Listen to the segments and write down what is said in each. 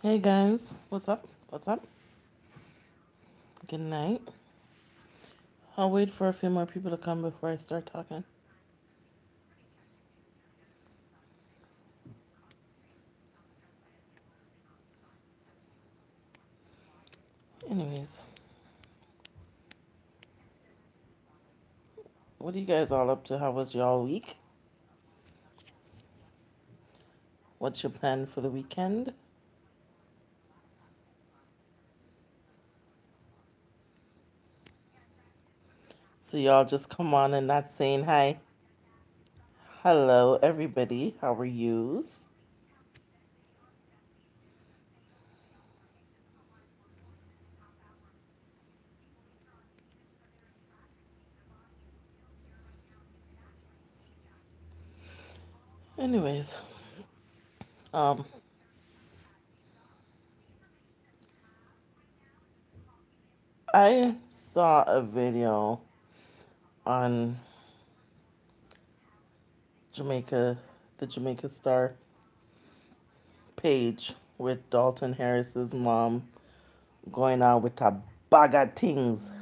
Hey guys, what's up? What's up? Good night. I'll wait for a few more people to come before I start talking. Anyways, what are you guys all up to? How was y'all week? What's your plan for the weekend? So y'all just come on and not saying hi. Hello everybody, how are yous? Anyways, um, I saw a video on Jamaica, the Jamaica Star page with Dalton Harris's mom going out with a bag of things.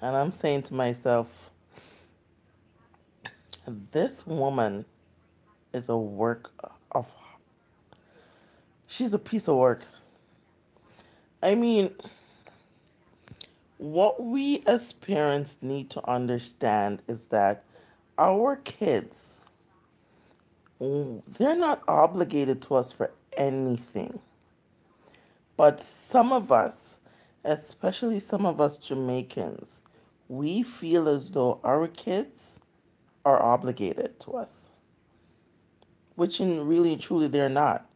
And I'm saying to myself, this woman is a work of, she's a piece of work. I mean, what we as parents need to understand is that our kids, they're not obligated to us for anything. But some of us, especially some of us Jamaicans, we feel as though our kids are obligated to us, which in really truly they're not.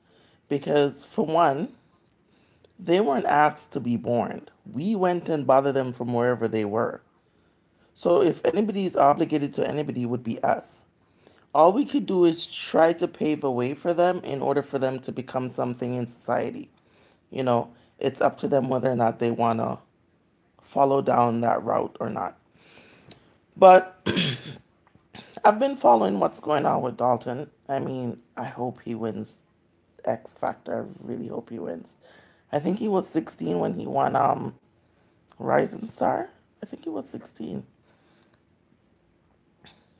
Because for one, they weren't asked to be born. We went and bothered them from wherever they were. So if anybody's obligated to anybody, it would be us. All we could do is try to pave a way for them in order for them to become something in society. You know, it's up to them whether or not they want to follow down that route or not. But I've been following what's going on with Dalton. I mean, I hope he wins X Factor. I really hope he wins. I think he was 16 when he won Rising Star. I think he was 16.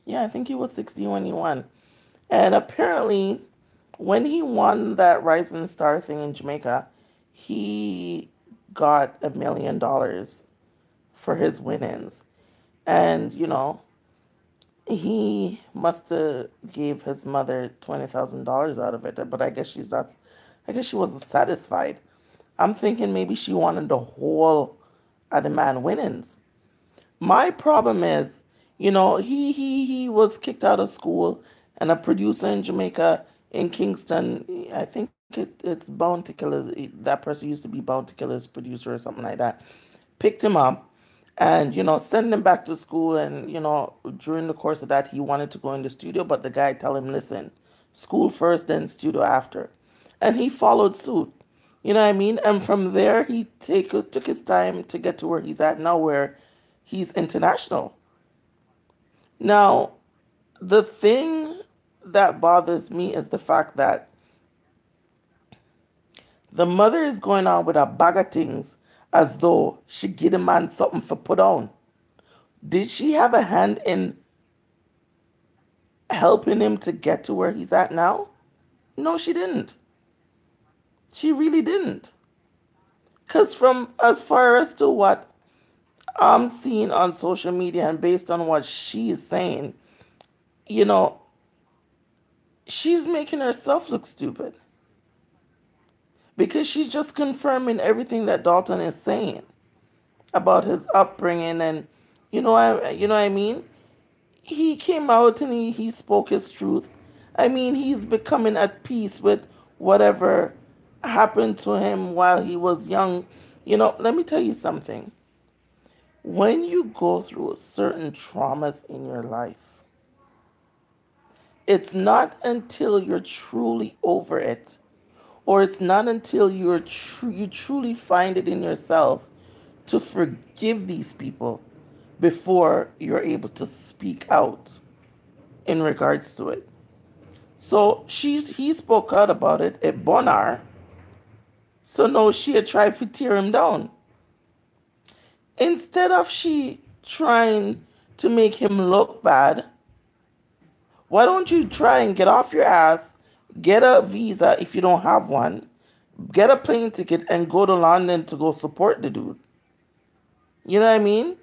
Yeah, I think he was 16 when he won. And apparently, when he won that Rising Star thing in Jamaica, he got $1 million for his winnings. And, you know, he must have gave his mother $20,000 out of it, but I guess she's not. I guess she wasn't satisfied. I'm thinking maybe she wanted the whole of the man winnings. My problem is, you know, he was kicked out of school, and a producer in Jamaica in Kingston, I think it's Bounty Killers. That person used to be Bounty Killers producer or something like that. Picked him up and, you know, send him back to school. And, you know, during the course of that, he wanted to go in the studio, but the guy tell him, listen, school first, then studio after. And he followed suit. You know what I mean? And from there, took his time to get to where he's at now, where he's international. Now, the thing that bothers me is the fact that the mother is going on with a bag of things as though she give the man something for put on. Did she have a hand in helping him to get to where he's at now? No, she didn't. She really didn't. Because from as far as to what I'm seeing on social media and based on what she is saying, you know, she's making herself look stupid. Because she's just confirming everything that Dalton is saying about his upbringing. And you know what I mean? He came out and he spoke his truth. I mean, he's becoming at peace with whatever happened to him while he was young. You know, let me tell you something. When you go through certain traumas in your life, it's not until you're truly over it, or it's not until you truly find it in yourself to forgive these people before you're able to speak out in regards to it. So he spoke out about it at Bonar, So now she had tried to tear him down. Instead of she trying to make him look bad, why don't you try and get off your ass, get a visa if you don't have one, get a plane ticket and go to London to go support the dude? You know what I mean?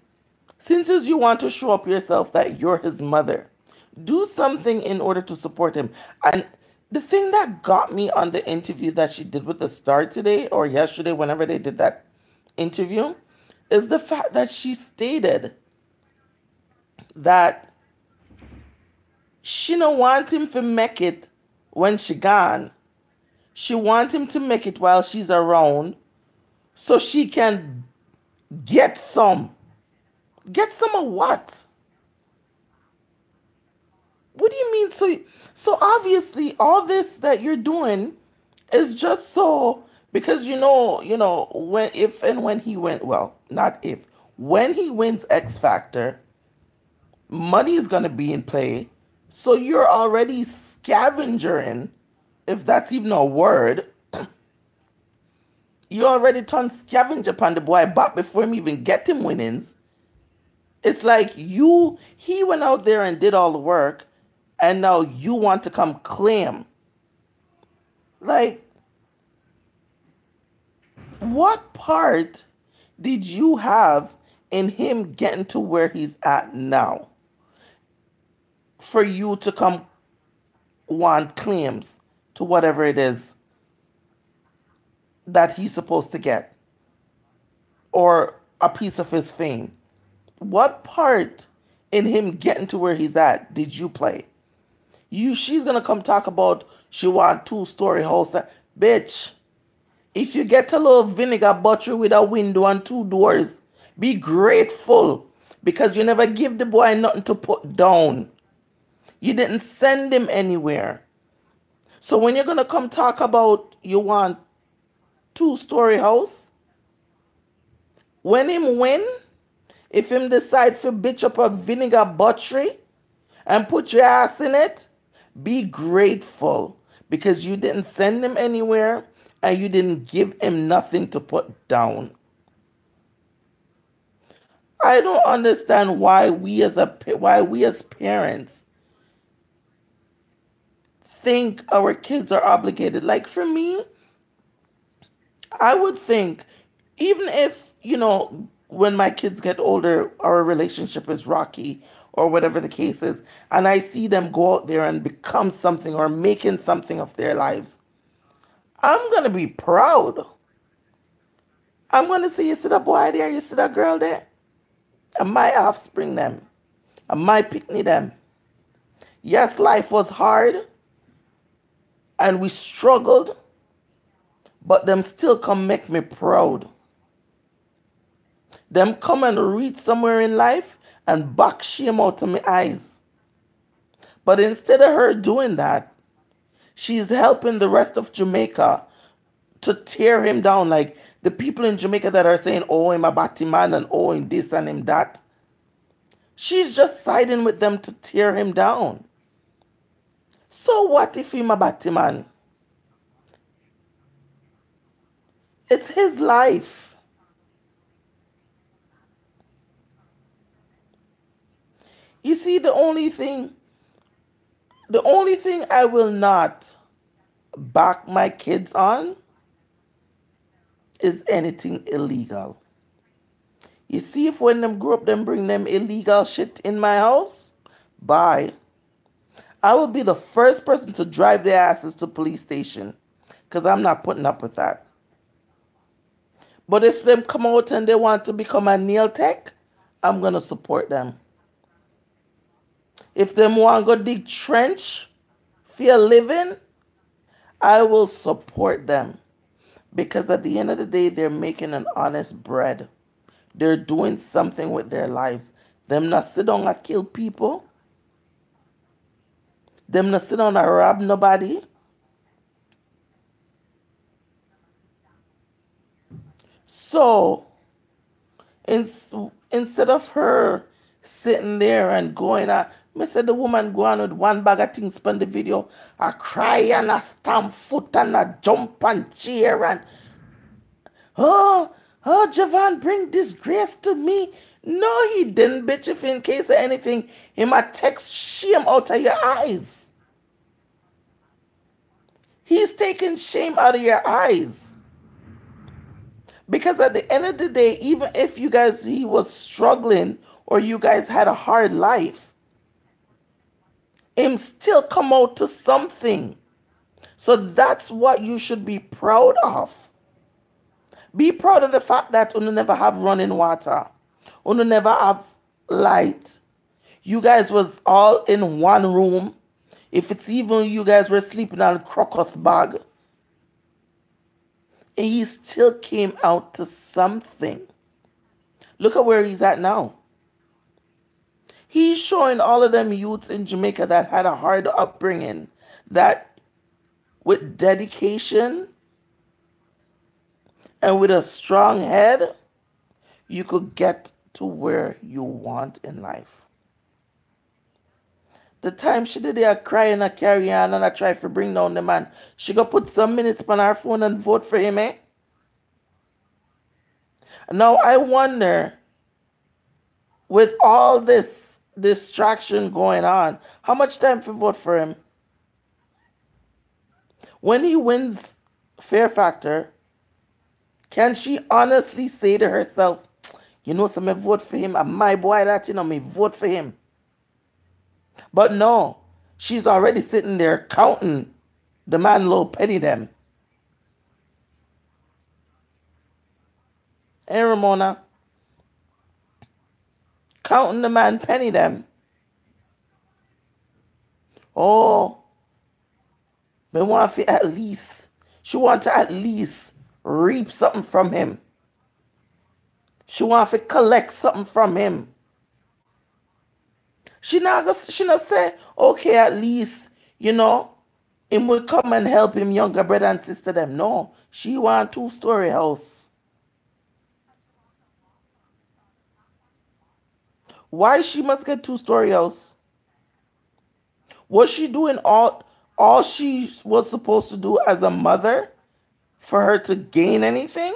Since you want to show up yourself that you're his mother, do something in order to support him. And the thing that got me on the interview that she did with the Star today or yesterday, whenever they did that interview, is the fact that she stated that she don't want him to make it when she gone. She want him to make it while she's around so she can get some. Get some of what? What do you mean? So obviously all this that you're doing is just so because when if and when he went well, not if, when he wins X Factor, money is gonna be in play. So you're already scavengering, if that's even a word. You already turned scavenger upon the boy back before him even get him winnings. It's like he went out there and did all the work, and now you want to come claim. Like, what part did you have in him getting to where he's at now for you to come want claims to whatever it is that he's supposed to get or a piece of his fame? What part in him getting to where he's at did you play? She's gonna come talk about she want 2-story house. Bitch, if you get a little vinegar butcher with a window and 2 doors, be grateful because you never give the boy nothing to put down. You didn't send him anywhere. So when you're gonna come talk about you want 2-story house, when him win, if him decide to bitch up a vinegar butchery and put your ass in it, be grateful because you didn't send him anywhere and you didn't give him nothing to put down. I don't understand why we as parents think our kids are obligated. Like for me, I would think even if, when my kids get older, our relationship is rocky or whatever the case is, and I see them go out there and become something or making something of their lives, I'm going to be proud. I'm going to say, you see that boy there, you see that girl there? And my offspring them. And my picnic them. Yes, life was hard. And we struggled. But them still come make me proud. Them come and reach somewhere in life and back shame out of my eyes. But instead of her doing that, she's helping the rest of Jamaica to tear him down. Like the people in Jamaica that are saying, oh, him a batty man and oh, him this and him that. She's just siding with them to tear him down. So what if him a batty man? It's his life. You see, the only thing I will not back my kids on is anything illegal. You see, if when them grow up, them bring them illegal shit in my house, bye. I will be the first person to drive their asses to police station because I'm not putting up with that. But if them come out and they want to become a nail tech, I'm going to support them. If them want to go dig trench for a living, I will support them. Because at the end of the day, they're making an honest bread. They're doing something with their lives. Them not sit down and kill people. Them not sit down and rob nobody. So, instead of her sitting there and going out, I said the woman go on with one bag of things on the video, a cry and a stamp foot and a jump and cheer and Oh, oh, Javon, bring disgrace to me. No, he didn't, bitch. If in case of anything, he might text shame out of your eyes. He's taking shame out of your eyes. Because at the end of the day, even if he was struggling or you guys had a hard life, him still come out to something. So that's what you should be proud of. Be proud of the fact that you never have running water. You never have light. You guys was all in one room. If it's even you guys were sleeping on a crocus bag. And he still came out to something. Look at where he's at now. He's showing all of them youths in Jamaica that had a hard upbringing, that with dedication and with a strong head, you could get to where you want in life. The time she did there crying and carry on and I try to bring down the man, she go put some minutes on her phone and vote for him, eh? Now I wonder, with all this distraction going on, how much time to vote for him? When he wins Fear Factor, can she honestly say to herself, you know, so me vote for him, and my boy that, you know, me vote for him. But no, she's already sitting there counting the man little penny them. Hey, Ramona. Counting the man penny them. Oh, me want to at least, she want to at least reap something from him. She want to collect something from him. She not say, okay, at least, you know, him will come and help him younger brother and sister them. No, she want 2-story house. Why she must get 2-story house? Was she doing all she was supposed to do as a mother for her to gain anything?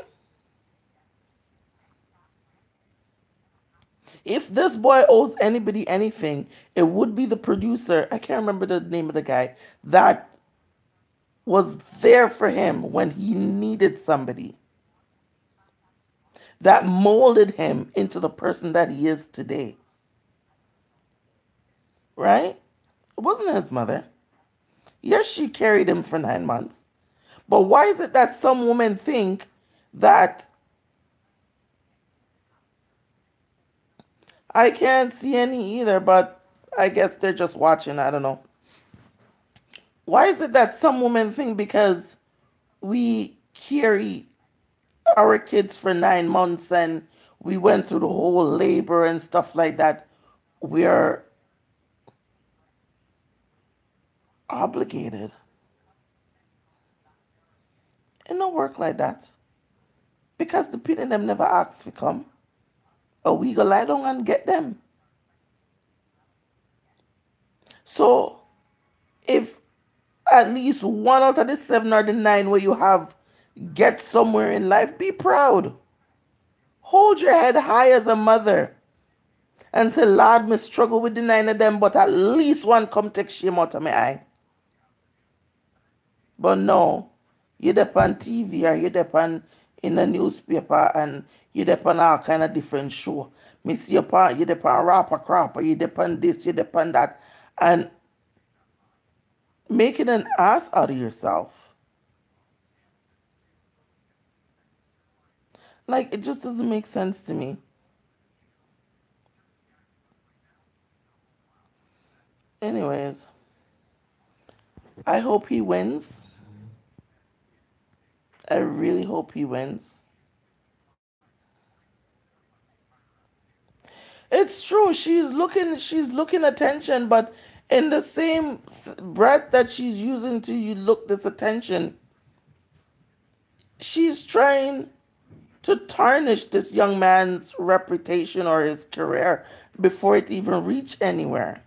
If this boy owes anybody anything, it would be the producer. I can't remember the name of the guy that was there for him when he needed somebody, that molded him into the person that he is today. Right? It wasn't his mother. Yes, she carried him for 9 months. But why is it that some women think that I can't see any either, but I guess they're just watching. I don't know. Why is it that some women think because we carry our kids for 9 months and we went through the whole labor and stuff like that, we are obligated? It don't work like that. Because the people them never asked to come. Or we go lie down and get them. So if at least 1 out of the 7 or the 9 where you have get somewhere in life, be proud. Hold your head high as a mother. And say, Lord, me struggle with the 9 of them, but at least one come take shame out of my eye. But no, you depend TV or you depend in the newspaper and you depend all kind of different show. Me see you depend rapper crap or you depend this, you depend that. And making an ass out of yourself. Like, it just doesn't make sense to me. Anyways, I hope he wins. I really hope he wins. It's true. She's looking attention, but in the same breath that she's using to you look this attention, she's trying to tarnish this young man's reputation or his career before it even reach anywhere.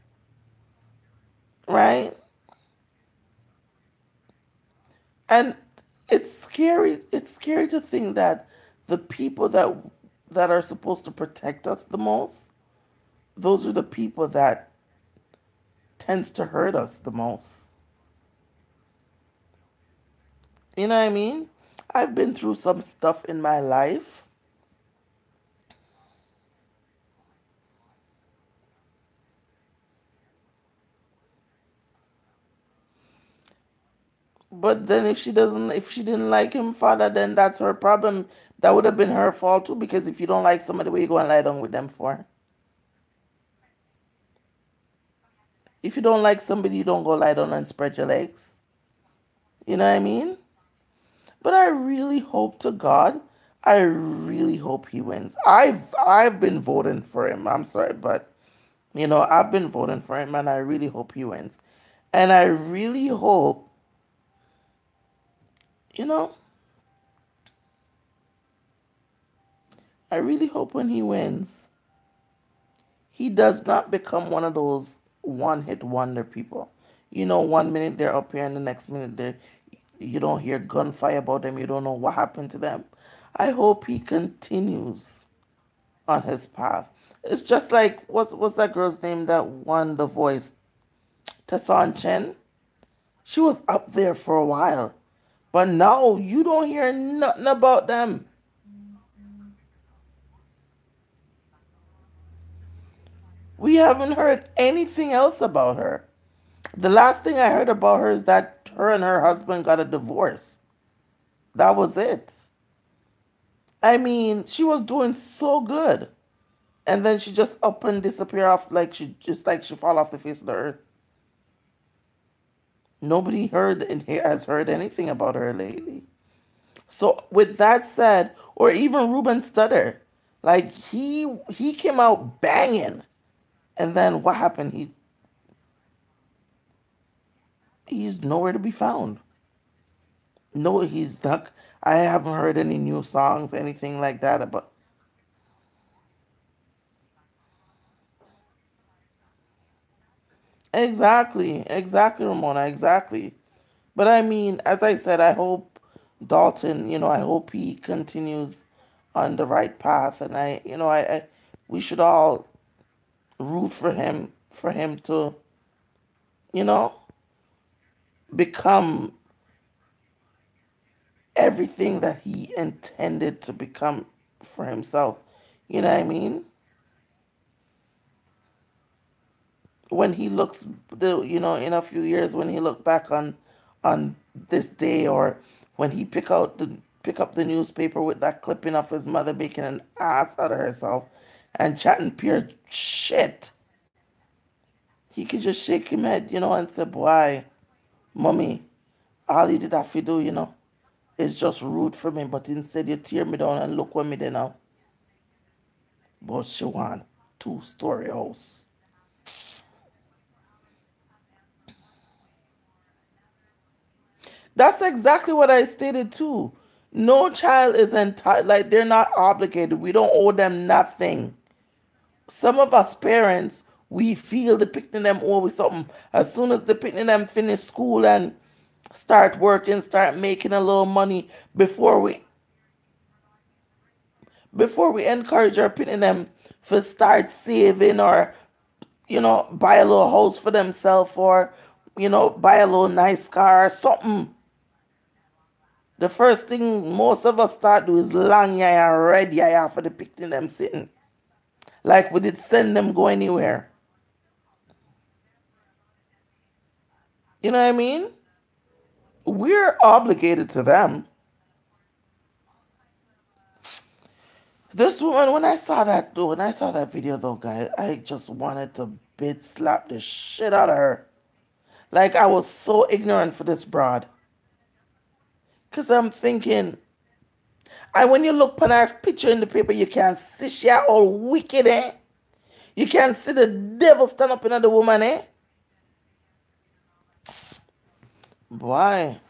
Right? And it's scary to think that the people that are supposed to protect us the most, those are the people that tends to hurt us the most. You know what I mean? I've been through some stuff in my life. But then if she didn't like him, father, then that's her problem. That would have been her fault too, because if you don't like somebody, where you go and lie down with them for? If you don't like somebody, you don't go lie down and spread your legs. You know what I mean? But I really hope to God, I really hope he wins. I've been voting for him. I'm sorry, but I've been voting for him, and I really hope he wins. And I really hope, you know, I really hope when he wins, he does not become one of those one-hit wonder people. 1 minute they're up here and the next minute you don't hear gunfire about them. You don't know what happened to them. I hope he continues on his path. It's just like, what's that girl's name that won The Voice? Tassan Chen. She was up there for a while. But now you don't hear nothing about them. We haven't heard anything else about her. The last thing I heard about her is that her and her husband got a divorce. That was it. I mean, she was doing so good. And then she just up and disappear off like she fall off the face of the earth. Nobody has heard anything about her lately. So with that said, or even Ruben Studdard, like he came out banging. And then what happened? He's nowhere to be found. No, he's not. I haven't heard any new songs, anything like that about. Exactly, Ramona, exactly. But I mean, as I said, I hope Dalton, I hope he continues on the right path, and we should all root for him to, you know, become everything that he intended to become for himself. You know what I mean? When he looks, in a few years, when he look back on this day, or when he pick up the newspaper with that clipping of his mother making an ass out of herself and chatting pure shit, he could just shake his head, and say, "Boy, mommy, all you did have to do, is just root for me, but instead you tear me down and look where me there now." But she want 2-story house. That's exactly what I stated too. No child is entitled, like they're not obligated. We don't owe them nothing. Some of us parents, we feel depicting them owe something. As soon as depicting them finish school and start working, start making a little money, before we encourage our picking them for start saving, or buy a little house for themselves, or buy a little nice car or something. The first thing most of us start do is long yaya, red yaya for the picking them sitting. Like we did send them go anywhere. You know what I mean? We're obligated to them. This woman, when I saw that video though, guy, I just wanted to bit slap the shit out of her. Like I was so ignorant for this broad. Cause I'm thinking, and when you look on her picture in the paper, you can see she all wicked, eh? You can see the devil stand up in the woman, eh? Boy.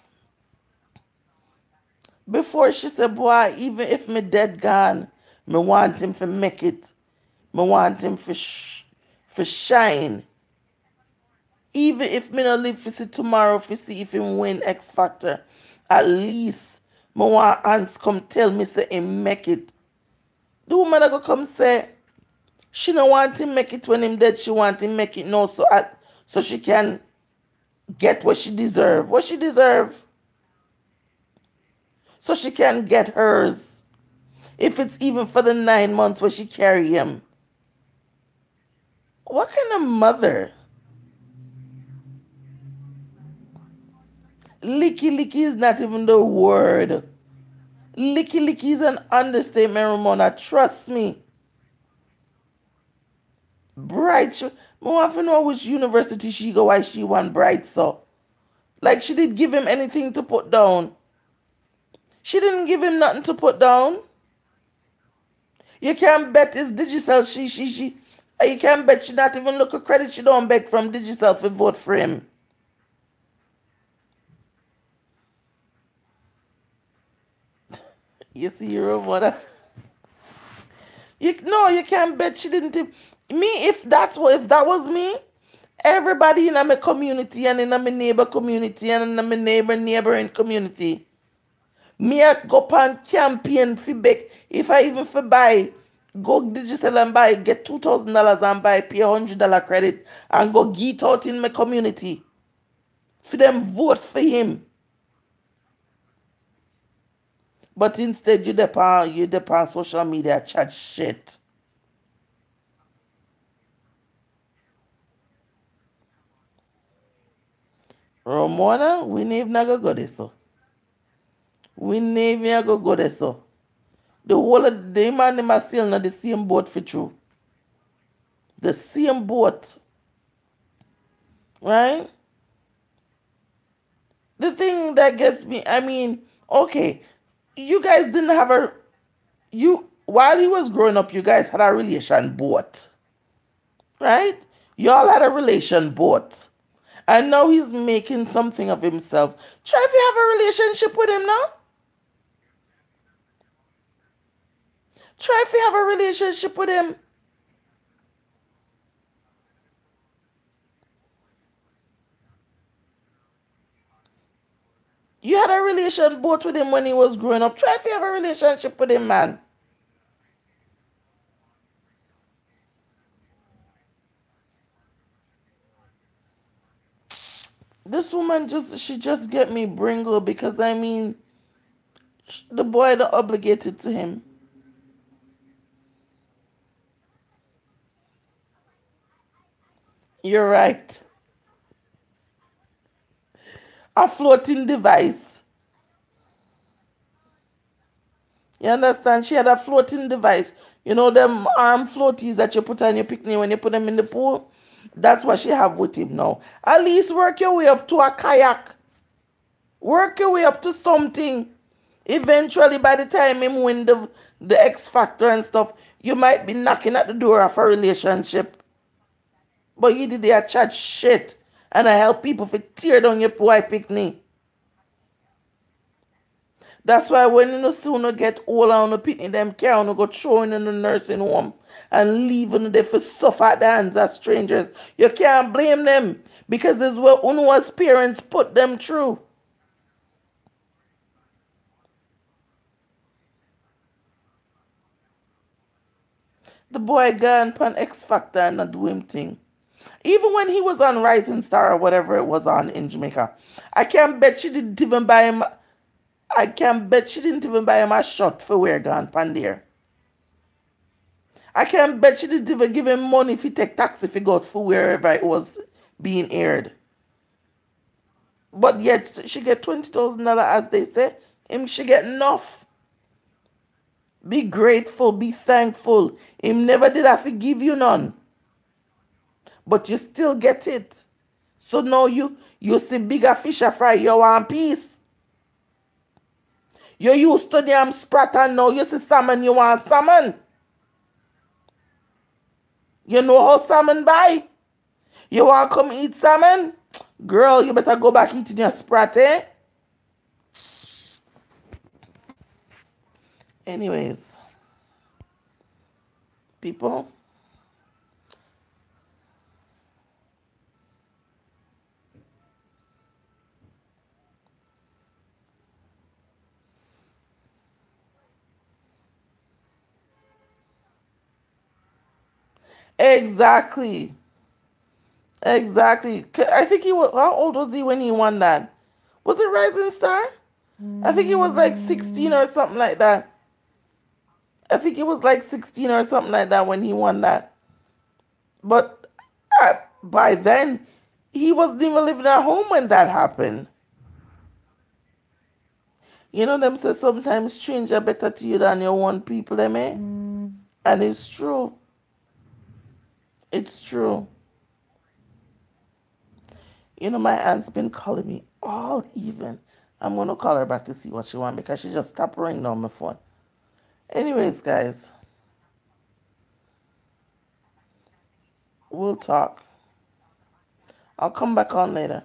Before she said, boy, even if me dead gone, me want him to make it. Me want him for shine. Even if me not live for see tomorrow, for see if him win X Factor, at least I want Hans come tell me say him make it. The woman go come say she don't want him make it when him dead. She want him make it now so she can get what she deserve. What she deserve. So she can get hers. If it's even for the 9 months where she carry him. What kind of mother? Licky licky is not even the word. Licky licky is an understatement, Ramona. Trust me. Bright. I want to know which university she go, why she want bright so. Like she did give him anything to put down. She didn't give him nothing to put down. You can't bet it's Digicel. She. You can't bet she not even look a credit she don't beg from Digicel for vote for him. You see your mother. You can't bet she didn't. Me, if that was me, everybody in my community and in my neighbor community and in my neighboring community, me I go pan campaign for back. If I even for buy, go digital and buy, get $2,000 and buy, pay $100 credit and go get out in my community. For them vote for him. But instead you depend social media chat shit. Ramona, we never go there so. We never go there so. The whole of the man them are still on the same boat for true. The same boat. Right? The thing that gets me, I mean, okay, you guys didn't have while he was growing up, you guys had a relation boat. Right? Y'all had a relation boat. And now he's making something of himself. Try if you have a relationship with him now. Try if you have a relationship with him. You had a relation both with him when he was growing up. Try if you have a relationship with him, man. This woman she just get me bringle because I mean, the boy not obligated to him. You're right. A floating device. You understand? She had a floating device. You know them arm floaties that you put on your picnic when you put them in the pool? That's what she have with him now. At least work your way up to a kayak. Work your way up to something. Eventually, by the time him win the X Factor and stuff, you might be knocking at the door of a relationship. But you did a chat shit. And I help people for tear down your white picnic. That's why when you sooner get old and you picnic them care and go throwing in the nursing home and leaving them for suffer at the hands of strangers. You can't blame them because it's what Unua's parents put them through. The boy gone pan X Factor and not do him thing. Even when he was on Rising Star or whatever it was on in Jamaica, I can't bet she didn't even buy him. I can't bet she didn't even buy him a shot for where gone pan there. I can't bet she didn't even give him money if he take taxi if he got for wherever it was being aired. But yet she get $20,000 as they say. Him she get enough. Be grateful, be thankful. Him never did have to give you none. But you still get it. So now you see bigger fish a fry, you want peace. You used to damn sprat and now you see salmon, you want salmon. You know how salmon buy? You want to come eat salmon? Girl, you better go back eating your sprat, eh? Anyways, people, Exactly. Exactly. I think he was, how old was he when he won that? Was it Rising Star? I think he was like 16 or something like that. I think he was like 16 or something like that when he won that. But by then, he wasn't even living at home when that happened. You know, them say sometimes stranger better to you than your own people, them, eh? And it's true. It's true. You know, my aunt's been calling me all even. I'm going to call her back to see what she wants because she just stopped ringing on my phone. Anyways, guys, we'll talk. I'll come back on later.